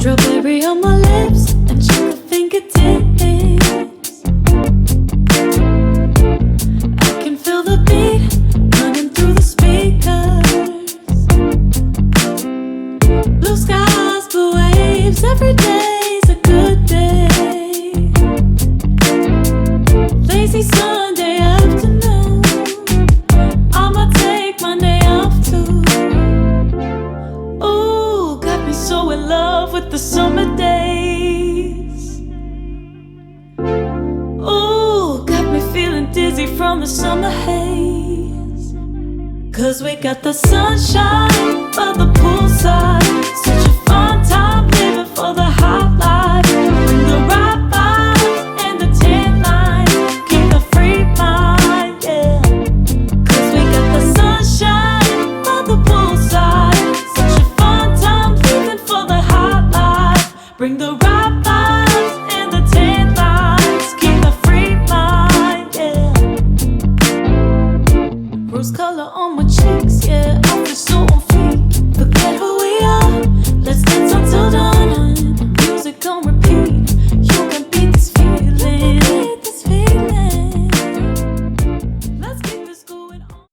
Strawberry on my lips and chocolate fingertips. I can feel the beat running through the speakers. Blue skies, blue waves, every day's a good day. Lazy Sunday afternoon, I'ma take Monday off too. Ooh, got me so in love with the summer days. Ooh, got me feeling dizzy from the summer haze. 'Cause we got the sunshine by the poolside. Such a fun time living for the hot life. Bring the right vibes and the tan line. Keep a free mind, yeah. 'Cause we got the sunshine by the poolside. Such a fun time living for the hot life. Bring the right